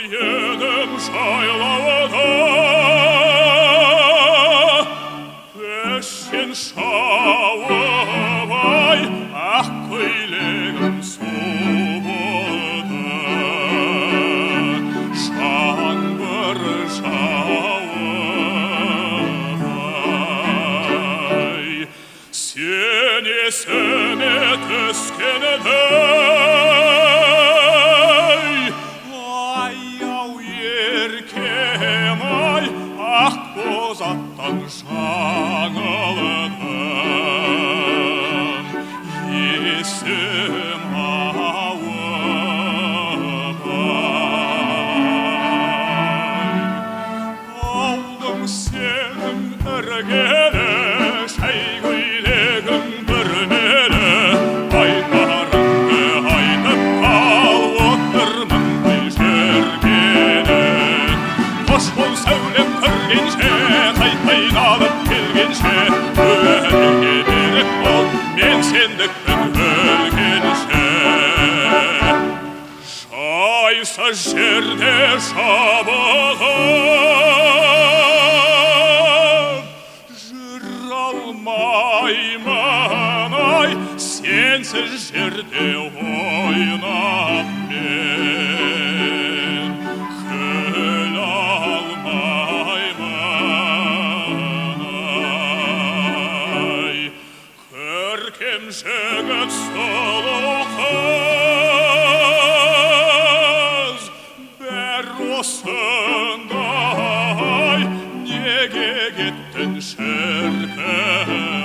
едім жайлауда, өшкен шауып ай, ақ көйлегім су болды. Жаңбыр жауып ай, сен есіме түскенідей, аяу еркем ай, ақ боз аттан жаңылдым, есім ауып ай. Ауылың сенің іргелі, шай көйлегің бүрмелі, айтарыңды айтып қал, отырмын бұл жерге. Қош бол сәулем кіргенше, қайналып келгенше, өмірге берік бол, мен сендікпін өлгенше. Жайсыз жерде шабығып жүр алмаймын ай, сенсіз жерде ойнап мен күле алмаймын ай. Көркем жігіт сұлу қыз, бәрі осындай, неге кеттің шіркін?